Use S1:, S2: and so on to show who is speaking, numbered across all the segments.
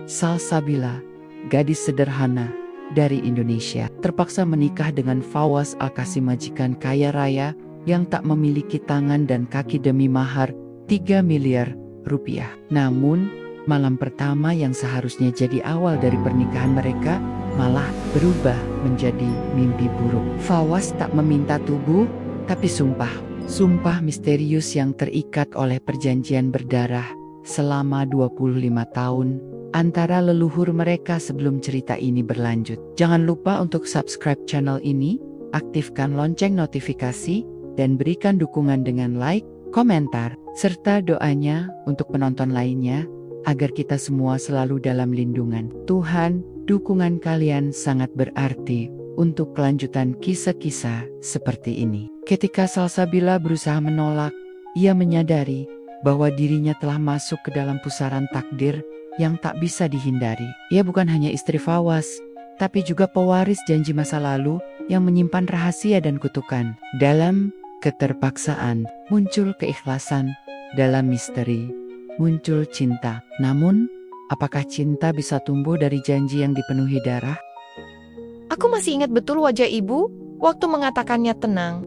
S1: Salsabila, gadis sederhana dari Indonesia, terpaksa menikah dengan Fawaz Al-Qasim, majikan kaya raya yang tak memiliki tangan dan kaki demi mahar 3 miliar rupiah. Namun, malam pertama yang seharusnya jadi awal dari pernikahan mereka malah berubah menjadi mimpi buruk. Fawaz tak meminta tubuh, tapi sumpah. Sumpah misterius yang terikat oleh perjanjian berdarah selama 25 tahun antara leluhur mereka sebelum cerita ini berlanjut. Jangan lupa untuk subscribe channel ini, aktifkan lonceng notifikasi, dan berikan dukungan dengan like, komentar, serta doanya untuk penonton lainnya, agar kita semua selalu dalam lindungan Tuhan. Dukungan kalian sangat berarti untuk kelanjutan kisah-kisah seperti ini. Ketika Salsabila berusaha menolak, ia menyadari bahwa dirinya telah masuk ke dalam pusaran takdir yang tak bisa dihindari. Ia bukan hanya istri Fawaz, tapi juga pewaris janji masa lalu yang menyimpan rahasia dan kutukan. Dalam keterpaksaan, muncul keikhlasan. Dalam misteri, muncul cinta. Namun, apakah cinta bisa tumbuh dari janji yang dipenuhi darah?
S2: Aku masih ingat betul wajah ibu waktu mengatakannya tenang.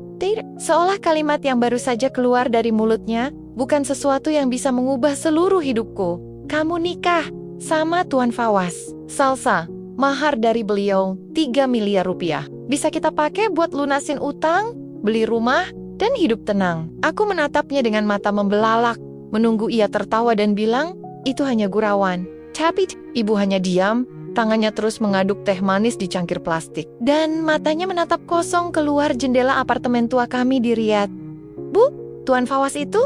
S2: Seolah kalimat yang baru saja keluar dari mulutnya bukan sesuatu yang bisa mengubah seluruh hidupku. Kamu nikah sama Tuan Fawaz. Salsa, mahar dari beliau 3 miliar rupiah. Bisa kita pakai buat lunasin utang, beli rumah, dan hidup tenang. Aku menatapnya dengan mata membelalak, menunggu ia tertawa dan bilang, itu hanya gurauan. Tapi ibu hanya diam, tangannya terus mengaduk teh manis di cangkir plastik. Dan matanya menatap kosong keluar jendela apartemen tua kami di Riyadh. Bu, Tuan Fawaz itu?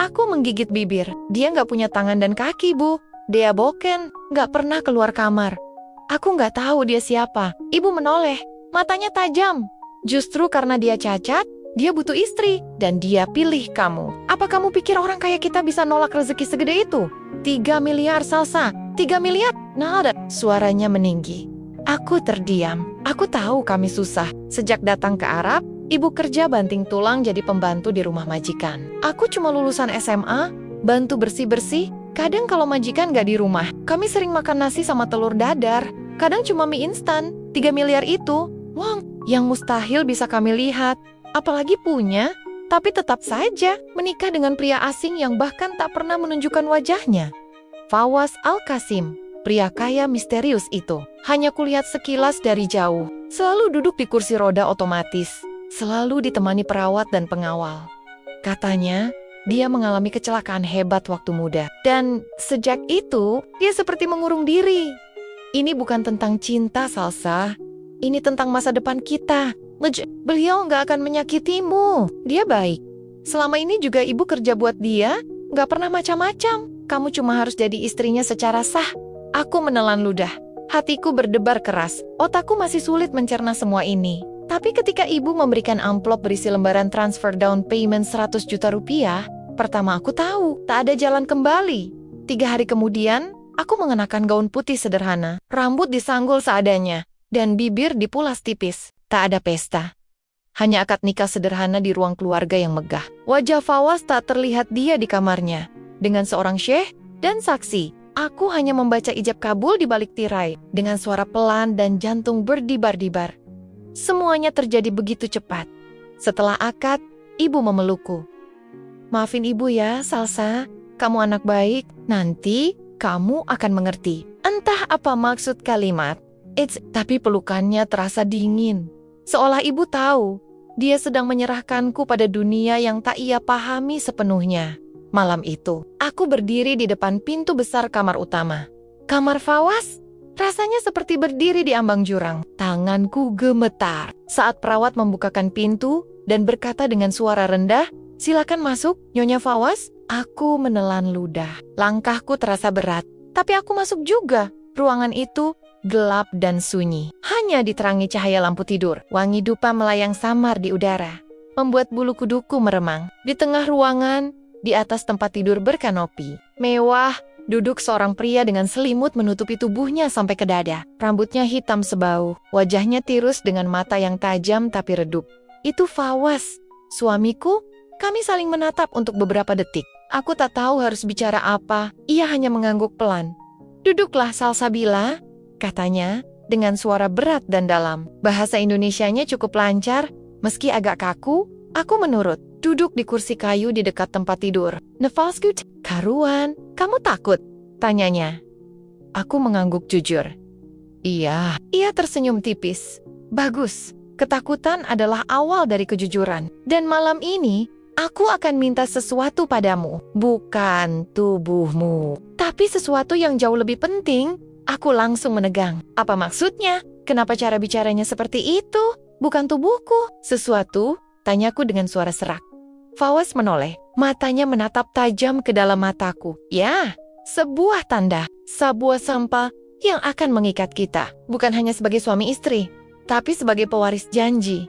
S2: Aku menggigit bibir. Dia nggak punya tangan dan kaki, Bu. Dia boken, nggak pernah keluar kamar. Aku nggak tahu dia siapa. Ibu menoleh, matanya tajam. Justru karena dia cacat, dia butuh istri, dan dia pilih kamu. Apa kamu pikir orang kaya kita bisa nolak rezeki segede itu? 3 miliar, Salsa. 3 miliar? Nada. Suaranya meninggi. Aku terdiam. Aku tahu kami susah. Sejak datang ke Arab, ibu kerja banting tulang jadi pembantu di rumah majikan. Aku cuma lulusan SMA, bantu bersih-bersih. Kadang kalau majikan gak di rumah, kami sering makan nasi sama telur dadar. Kadang cuma mie instan. 3 miliar itu, wong, yang mustahil bisa kami lihat. Apalagi punya, tapi tetap saja menikah dengan pria asing yang bahkan tak pernah menunjukkan wajahnya. Fawaz Al-Qasim, pria kaya misterius itu, hanya kulihat sekilas dari jauh. Selalu duduk di kursi roda otomatis, selalu ditemani perawat dan pengawal. Katanya, dia mengalami kecelakaan hebat waktu muda. Dan sejak itu, dia seperti mengurung diri. Ini bukan tentang cinta, Salsa. Ini tentang masa depan kita. Beliau nggak akan menyakitimu. Dia baik. Selama ini juga ibu kerja buat dia, nggak pernah macam-macam. Kamu cuma harus jadi istrinya secara sah. Aku menelan ludah. Hatiku berdebar keras. Otakku masih sulit mencerna semua ini. Tapi ketika ibu memberikan amplop berisi lembaran transfer down payment 100 juta rupiah, pertama aku tahu, tak ada jalan kembali. 3 hari kemudian, aku mengenakan gaun putih sederhana, rambut disanggul seadanya, dan bibir dipulas tipis. Tak ada pesta. Hanya akad nikah sederhana di ruang keluarga yang megah. Wajah Fawaz tak terlihat dia di kamarnya. Dengan seorang syekh dan saksi, aku hanya membaca ijab kabul di balik tirai, dengan suara pelan dan jantung berdebar-debar. Semuanya terjadi begitu cepat. Setelah akad, ibu memelukku. Maafin ibu ya, Salsa. Kamu anak baik. Nanti kamu akan mengerti. Entah apa maksud kalimat. Tapi pelukannya terasa dingin. Seolah ibu tahu, dia sedang menyerahkanku pada dunia yang tak ia pahami sepenuhnya. Malam itu, aku berdiri di depan pintu besar kamar utama. Kamar Fawaz? Rasanya seperti berdiri di ambang jurang. Tanganku gemetar saat perawat membukakan pintu dan berkata dengan suara rendah, "Silakan masuk, Nyonya Fawaz." Aku menelan ludah. Langkahku terasa berat, tapi aku masuk juga. Ruangan itu gelap dan sunyi. Hanya diterangi cahaya lampu tidur. Wangi dupa melayang samar di udara, membuat bulu kuduku meremang. Di tengah ruangan, di atas tempat tidur berkanopi mewah, duduk seorang pria dengan selimut menutupi tubuhnya sampai ke dada. Rambutnya hitam sebau, wajahnya tirus dengan mata yang tajam tapi redup. Itu Fawaz, suamiku. Kami saling menatap untuk beberapa detik. Aku tak tahu harus bicara apa. Ia hanya mengangguk pelan. Duduklah Salsabila, katanya dengan suara berat dan dalam. Bahasa Indonesianya cukup lancar, meski agak kaku, aku menurut. Duduk di kursi kayu di dekat tempat tidur. Nafasku karuan, kamu takut? Tanyanya. Aku mengangguk jujur. Iya. Ia tersenyum tipis. Bagus, ketakutan adalah awal dari kejujuran. Dan malam ini, aku akan minta sesuatu padamu. Bukan tubuhmu, tapi sesuatu yang jauh lebih penting. Aku langsung menegang. Apa maksudnya? Kenapa cara bicaranya seperti itu? Bukan tubuhku. Sesuatu? Tanyaku dengan suara serak. Fawaz menoleh. Matanya menatap tajam ke dalam mataku. Ya, sebuah tanda. Sebuah sampah yang akan mengikat kita. Bukan hanya sebagai suami istri, tapi sebagai pewaris janji.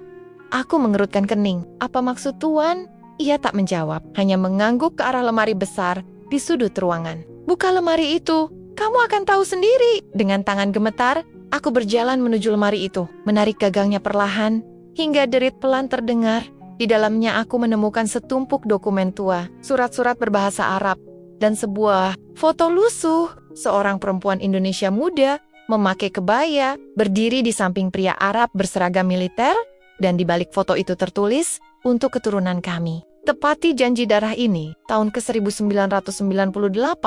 S2: Aku mengerutkan kening. Apa maksud Tuan? Ia tak menjawab. Hanya mengangguk ke arah lemari besar di sudut ruangan. Buka lemari itu. Kamu akan tahu sendiri. Dengan tangan gemetar, aku berjalan menuju lemari itu. Menarik gagangnya perlahan, hingga derit pelan terdengar. Di dalamnya aku menemukan setumpuk dokumen tua, surat-surat berbahasa Arab, dan sebuah foto lusuh seorang perempuan Indonesia muda memakai kebaya, berdiri di samping pria Arab berseragam militer, dan di balik foto itu tertulis, untuk keturunan kami. Tepati janji darah ini, tahun ke-1998,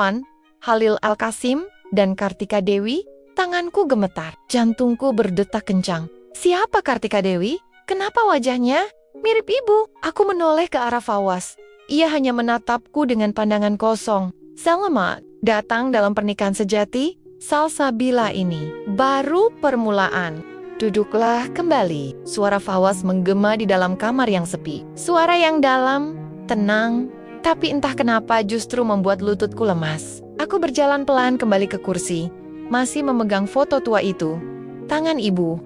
S2: Halil Al-Qasim dan Kartika Dewi, tanganku gemetar, jantungku berdetak kencang. Siapa Kartika Dewi? Kenapa wajahnya mirip ibu? Aku menoleh ke arah Fawaz. Ia hanya menatapku dengan pandangan kosong. Selamat datang dalam pernikahan sejati, Salsabila ini. Baru permulaan. Duduklah kembali. Suara Fawaz menggema di dalam kamar yang sepi. Suara yang dalam, tenang, tapi entah kenapa justru membuat lututku lemas. Aku berjalan pelan kembali ke kursi, masih memegang foto tua itu. Tangan ibu.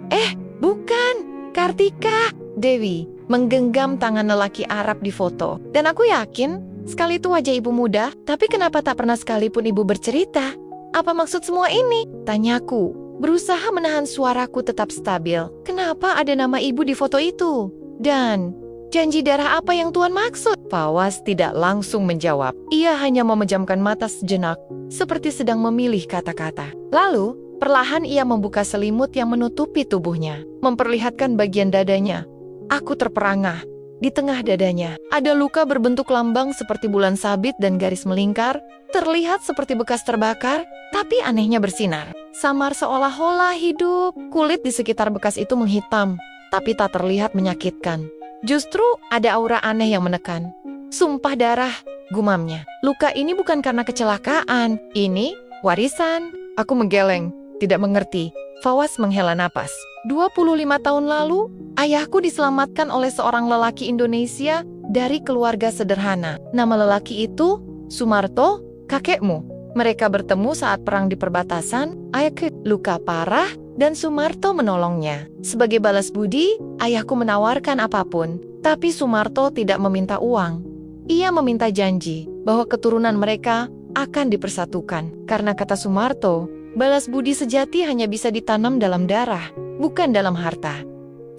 S2: Bukan, Kartika. Dewi menggenggam tangan lelaki Arab di foto. Dan aku yakin, sekali itu wajah ibu muda, tapi kenapa tak pernah sekalipun ibu bercerita? Apa maksud semua ini? Tanyaku, berusaha menahan suaraku tetap stabil. Kenapa ada nama ibu di foto itu? Dan janji darah apa yang Tuan maksud? Fawaz tidak langsung menjawab. Ia hanya memejamkan mata sejenak, seperti sedang memilih kata-kata. Lalu, perlahan ia membuka selimut yang menutupi tubuhnya, memperlihatkan bagian dadanya. Aku terperangah. Di tengah dadanya, ada luka berbentuk lambang seperti bulan sabit dan garis melingkar, terlihat seperti bekas terbakar, tapi anehnya bersinar. Samar seolah-olah hidup. Kulit di sekitar bekas itu menghitam, tapi tak terlihat menyakitkan. Justru ada aura aneh yang menekan. Sumpah darah, gumamnya. Luka ini bukan karena kecelakaan, ini warisan. Aku menggeleng, tidak mengerti. Fawaz menghela napas. 25 tahun lalu, ayahku diselamatkan oleh seorang lelaki Indonesia dari keluarga sederhana. Nama lelaki itu Sumarto, kakekmu. Mereka bertemu saat perang di perbatasan, ayahku luka parah, dan Sumarto menolongnya. Sebagai balas budi, ayahku menawarkan apapun, tapi Sumarto tidak meminta uang. Ia meminta janji bahwa keturunan mereka akan dipersatukan. Karena kata Sumarto, balas budi sejati hanya bisa ditanam dalam darah, bukan dalam harta.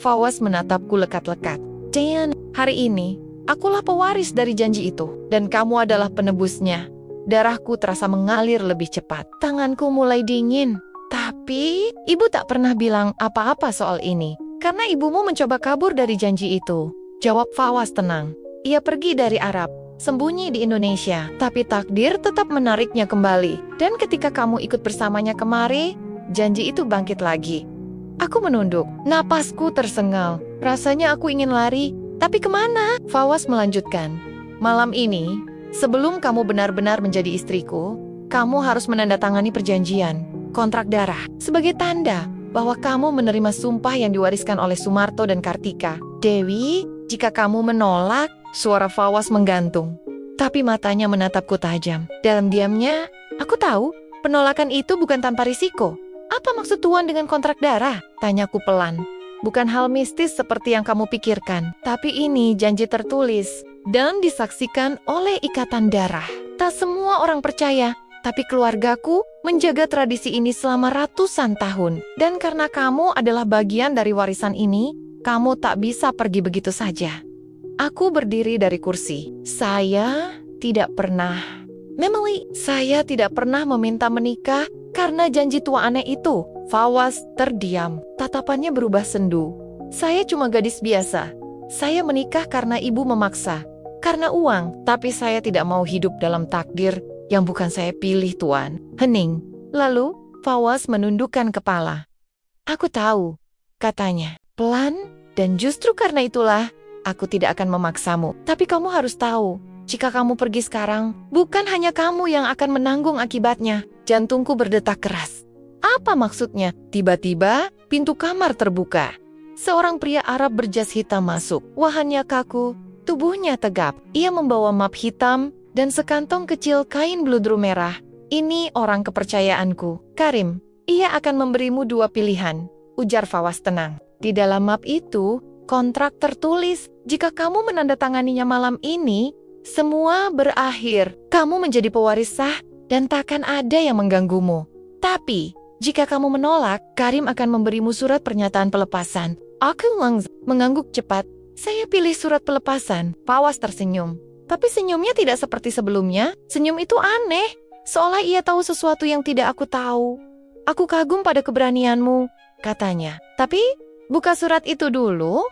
S2: Fawaz menatapku lekat-lekat. Dan hari ini, akulah pewaris dari janji itu, dan kamu adalah penebusnya. Darahku terasa mengalir lebih cepat. Tanganku mulai dingin. Tapi, ibu tak pernah bilang apa-apa soal ini, karena ibumu mencoba kabur dari janji itu. Jawab Fawaz tenang. Ia pergi dari Arab, sembunyi di Indonesia, tapi takdir tetap menariknya kembali. Dan ketika kamu ikut bersamanya kemari, janji itu bangkit lagi. Aku menunduk, napasku tersengal. Rasanya aku ingin lari, tapi kemana? Fawaz melanjutkan, malam ini, sebelum kamu benar-benar menjadi istriku, kamu harus menandatangani perjanjian, kontrak darah, sebagai tanda bahwa kamu menerima sumpah yang diwariskan oleh Sumarto dan Kartika. Dewi, jika kamu menolak, suara Fawaz menggantung. Tapi matanya menatapku tajam. Dalam diamnya, aku tahu penolakan itu bukan tanpa risiko. Apa maksud Tuan dengan kontrak darah? Tanyaku pelan. Bukan hal mistis seperti yang kamu pikirkan, tapi ini janji tertulis dan disaksikan oleh ikatan darah. Tak semua orang percaya, tapi keluargaku menjaga tradisi ini selama ratusan tahun. Dan karena kamu adalah bagian dari warisan ini, kamu tak bisa pergi begitu saja. Aku berdiri dari kursi. Saya tidak pernah meminta menikah Karena janji tua aneh itu, Fawaz terdiam. Tatapannya berubah sendu. Saya cuma gadis biasa. Saya menikah karena ibu memaksa. Karena uang, tapi saya tidak mau hidup dalam takdir yang bukan saya pilih, Tuan. Hening. Lalu, Fawaz menundukkan kepala. Aku tahu, katanya, pelan, dan justru karena itulah, aku tidak akan memaksamu. Tapi kamu harus tahu, jika kamu pergi sekarang, bukan hanya kamu yang akan menanggung akibatnya. Jantungku berdetak keras. Apa maksudnya? Tiba-tiba, pintu kamar terbuka. Seorang pria Arab berjas hitam masuk. Wajahnya kaku, tubuhnya tegap. Ia membawa map hitam dan sekantong kecil kain bludru merah. Ini orang kepercayaanku, Karim. Ia akan memberimu 2 pilihan, ujar Fawaz tenang. Di dalam map itu, kontrak tertulis, jika kamu menandatanganinya malam ini, semua berakhir. Kamu menjadi pewaris sah dan takkan ada yang mengganggumu. Tapi, jika kamu menolak, Karim akan memberimu surat pernyataan pelepasan. Aku mengangguk cepat. Saya pilih surat pelepasan. Fawaz tersenyum. Tapi senyumnya tidak seperti sebelumnya. Senyum itu aneh. Seolah ia tahu sesuatu yang tidak aku tahu. Aku kagum pada keberanianmu, katanya. Tapi, buka surat itu dulu.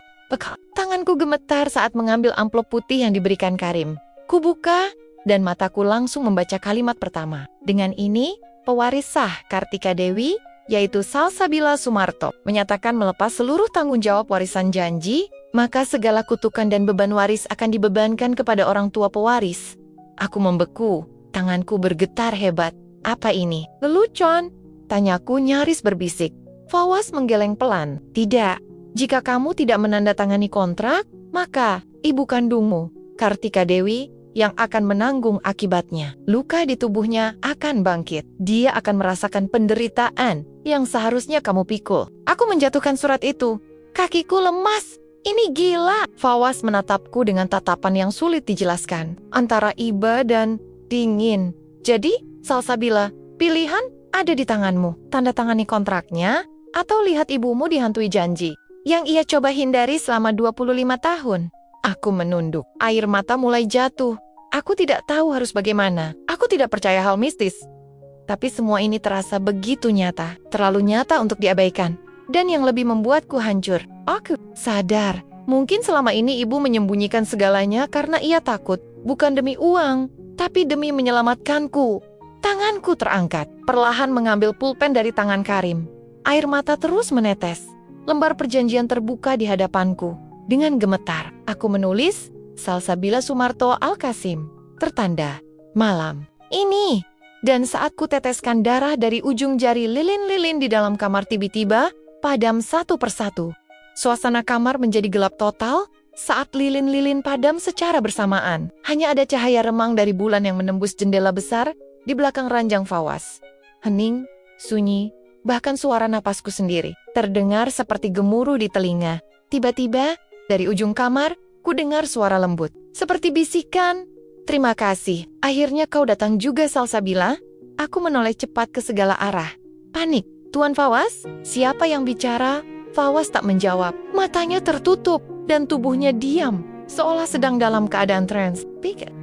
S2: Tanganku gemetar saat mengambil amplop putih yang diberikan Karim. Kubuka, dan mataku langsung membaca kalimat pertama. Dengan ini, pewaris sah Kartika Dewi, yaitu Salsabila Sumarto, menyatakan melepas seluruh tanggung jawab warisan janji, maka segala kutukan dan beban waris akan dibebankan kepada orang tua pewaris. Aku membeku, tanganku bergetar hebat. Apa ini? Lelucon? Tanyaku nyaris berbisik. Fawaz menggeleng pelan. Tidak. Jika kamu tidak menandatangani kontrak, maka ibu kandungmu, Kartika Dewi, yang akan menanggung akibatnya. Luka di tubuhnya akan bangkit. Dia akan merasakan penderitaan yang seharusnya kamu pikul. Aku menjatuhkan surat itu. Kakiku lemas. Ini gila. Fawaz menatapku dengan tatapan yang sulit dijelaskan. Antara iba dan dingin. Jadi, Salsabila, pilihan ada di tanganmu. Tanda tangani kontraknya, atau lihat ibumu dihantui janji yang ia coba hindari selama 25 tahun. Aku menunduk. Air mata mulai jatuh. Aku tidak tahu harus bagaimana. Aku tidak percaya hal mistis. Tapi semua ini terasa begitu nyata. Terlalu nyata untuk diabaikan. Dan yang lebih membuatku hancur. Aku sadar. Mungkin selama ini ibu menyembunyikan segalanya karena ia takut. Bukan demi uang, tapi demi menyelamatkanku. Tanganku terangkat. Perlahan mengambil pulpen dari tangan Karim. Air mata terus menetes. Lembar perjanjian terbuka di hadapanku. Dengan gemetar, aku menulis Salsabila Sumarto Al-Qasim. Tertanda, malam. Ini. Dan saat ku teteskan darah dari ujung jari lilin-lilin di dalam kamar tiba-tiba, padam satu persatu. Suasana kamar menjadi gelap total saat lilin-lilin padam secara bersamaan. Hanya ada cahaya remang dari bulan yang menembus jendela besar di belakang ranjang Fawaz. Hening, sunyi, bahkan suara napasku sendiri terdengar seperti gemuruh di telinga. Tiba-tiba, dari ujung kamar, ku dengar suara lembut. Seperti bisikan, "Terima kasih, akhirnya kau datang juga, Salsabila." Aku menoleh cepat ke segala arah. Panik. Tuan Fawaz, siapa yang bicara? Fawaz tak menjawab. Matanya tertutup, dan tubuhnya diam, seolah sedang dalam keadaan trans.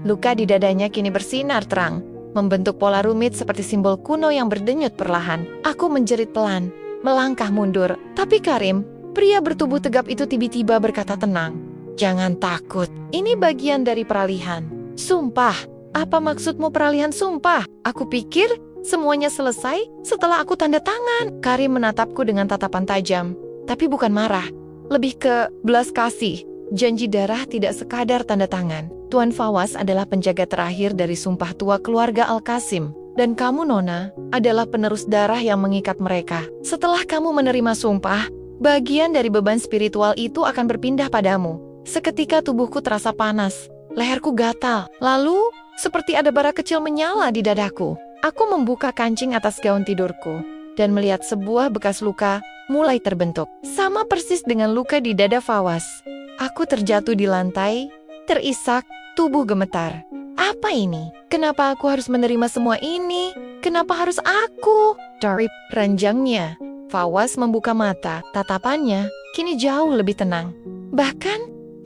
S2: Luka di dadanya kini bersinar terang, membentuk pola rumit seperti simbol kuno yang berdenyut perlahan. Aku menjerit pelan, melangkah mundur. Tapi Karim, pria bertubuh tegap itu tiba-tiba berkata tenang, "Jangan takut, ini bagian dari peralihan." Sumpah, apa maksudmu peralihan sumpah? Aku pikir semuanya selesai setelah aku tanda tangan. Karim menatapku dengan tatapan tajam, tapi bukan marah, lebih ke belas kasih. Janji darah tidak sekadar tanda tangan. Tuan Fawaz adalah penjaga terakhir dari sumpah tua keluarga Al-Qasim. Dan kamu, Nona, adalah penerus darah yang mengikat mereka. Setelah kamu menerima sumpah, bagian dari beban spiritual itu akan berpindah padamu. Seketika tubuhku terasa panas, leherku gatal. Lalu, seperti ada bara kecil menyala di dadaku. Aku membuka kancing atas gaun tidurku, dan melihat sebuah bekas luka mulai terbentuk. Sama persis dengan luka di dada Fawaz. Aku terjatuh di lantai, terisak, tubuh gemetar. Apa ini? Kenapa aku harus menerima semua ini? Kenapa harus aku? Dari ranjangnya, Fawaz membuka mata. Tatapannya kini jauh lebih tenang. Bahkan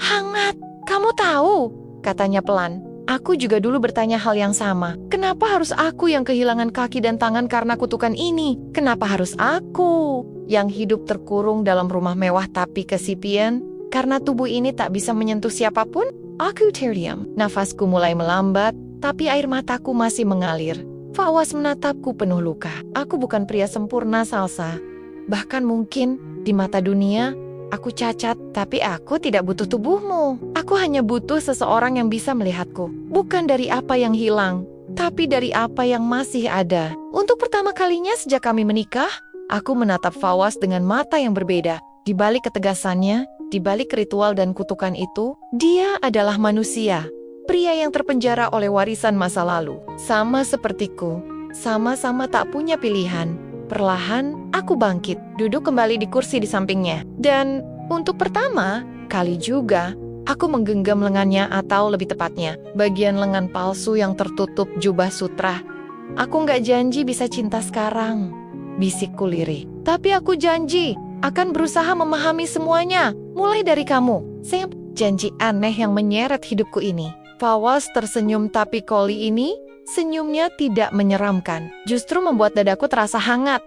S2: hangat. Kamu tahu, katanya pelan. Aku juga dulu bertanya hal yang sama. Kenapa harus aku yang kehilangan kaki dan tangan karena kutukan ini? Kenapa harus aku yang hidup terkurung dalam rumah mewah tapi kesepian? Karena tubuh ini tak bisa menyentuh siapapun? Aku terdiam. Nafasku mulai melambat, tapi air mataku masih mengalir. Fawaz menatapku penuh luka. Aku bukan pria sempurna, Salsa. Bahkan mungkin di mata dunia, aku cacat, tapi aku tidak butuh tubuhmu. Aku hanya butuh seseorang yang bisa melihatku. Bukan dari apa yang hilang, tapi dari apa yang masih ada. Untuk pertama kalinya sejak kami menikah, aku menatap Fawaz dengan mata yang berbeda. Di balik ketegasannya, di balik ritual dan kutukan itu, dia adalah manusia. Pria yang terpenjara oleh warisan masa lalu. Sama sepertiku, sama-sama tak punya pilihan. Perlahan, aku bangkit, duduk kembali di kursi di sampingnya. Dan untuk pertama kali juga, aku menggenggam lengannya atau lebih tepatnya, bagian lengan palsu yang tertutup jubah sutra. Aku nggak janji bisa cinta sekarang, bisikku lirih. Tapi aku janji akan berusaha memahami semuanya, mulai dari kamu. Saya janji aneh yang menyeret hidupku ini. Fawaz tersenyum, tapi kali ini senyumnya tidak menyeramkan. Justru membuat dadaku terasa hangat.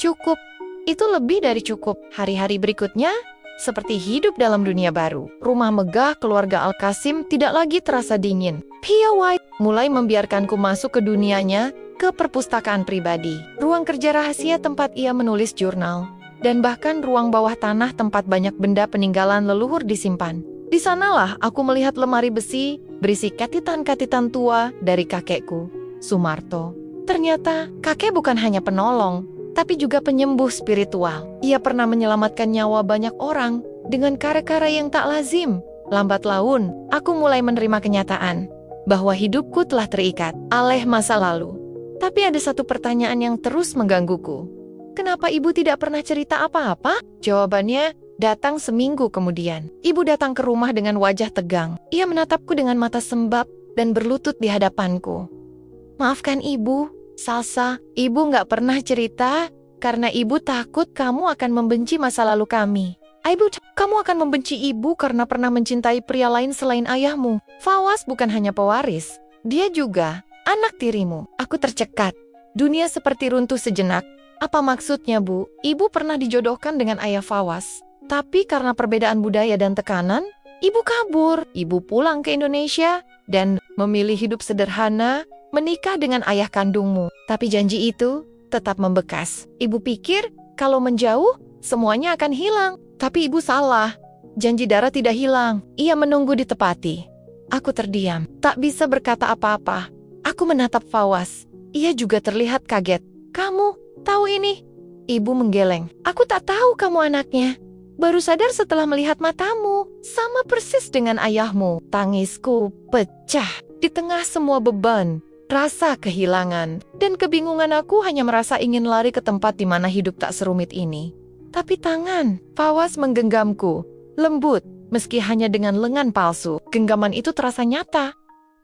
S2: Cukup. Itu lebih dari cukup. Hari-hari berikutnya seperti hidup dalam dunia baru. Rumah megah keluarga Al-Qasim tidak lagi terasa dingin. Pia White mulai membiarkanku masuk ke dunianya, ke perpustakaan pribadi. Ruang kerja rahasia tempat ia menulis jurnal. Dan bahkan ruang bawah tanah tempat banyak benda peninggalan leluhur disimpan. Di sanalah aku melihat lemari besi berisi katitan-katitan tua dari kakekku, Sumarto. Ternyata kakek bukan hanya penolong, tapi juga penyembuh spiritual. Ia pernah menyelamatkan nyawa banyak orang dengan cara-cara yang tak lazim. Lambat laun, aku mulai menerima kenyataan bahwa hidupku telah terikat oleh masa lalu. Tapi ada satu pertanyaan yang terus menggangguku. Kenapa ibu tidak pernah cerita apa-apa? Jawabannya datang seminggu kemudian. Ibu datang ke rumah dengan wajah tegang. Ia menatapku dengan mata sembab dan berlutut di hadapanku. Maafkan ibu, Salsa. Ibu nggak pernah cerita karena ibu takut kamu akan membenci masa lalu kami. Ibu, kamu akan membenci ibu karena pernah mencintai pria lain selain ayahmu. Fawaz bukan hanya pewaris, dia juga anak tirimu. Aku tercekat. Dunia seperti runtuh sejenak. Apa maksudnya, Bu? Ibu pernah dijodohkan dengan ayah Fawaz. Tapi karena perbedaan budaya dan tekanan, ibu kabur. Ibu pulang ke Indonesia dan memilih hidup sederhana, menikah dengan ayah kandungmu. Tapi janji itu tetap membekas. Ibu pikir kalau menjauh, semuanya akan hilang. Tapi ibu salah. Janji darah tidak hilang. Ia menunggu ditepati. Aku terdiam, tak bisa berkata apa-apa. Aku menatap Fawaz. Ia juga terlihat kaget. Kamu tahu ini? Ibu menggeleng. Aku tak tahu kamu anaknya. Baru sadar setelah melihat matamu, sama persis dengan ayahmu. Tangisku pecah di tengah semua beban, rasa kehilangan, dan kebingungan. Aku hanya merasa ingin lari ke tempat di mana hidup tak serumit ini. Tapi tangan Fawaz menggenggamku, lembut, meski hanya dengan lengan palsu. Genggaman itu terasa nyata.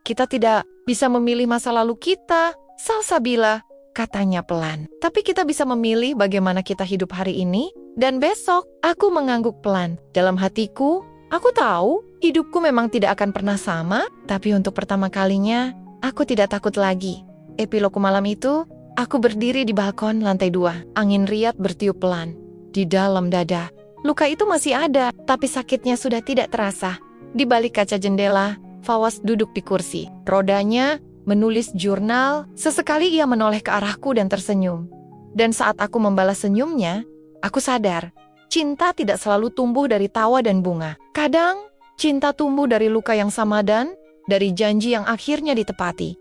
S2: Kita tidak bisa memilih masa lalu kita, Salsabila, katanya pelan. Tapi kita bisa memilih bagaimana kita hidup hari ini dan besok. Aku mengangguk pelan. Dalam hatiku, aku tahu hidupku memang tidak akan pernah sama, tapi untuk pertama kalinya, aku tidak takut lagi. Epilog malam itu, aku berdiri di balkon lantai 2. Angin riat bertiup pelan. Di dalam dada, luka itu masih ada, tapi sakitnya sudah tidak terasa. Di balik kaca jendela, Fawaz duduk di kursi. Rodanya menulis jurnal. Sesekali ia menoleh ke arahku dan tersenyum. Dan saat aku membalas senyumnya, aku sadar, cinta tidak selalu tumbuh dari tawa dan bunga. Kadang, cinta tumbuh dari luka yang sama dan dari janji yang akhirnya ditepati.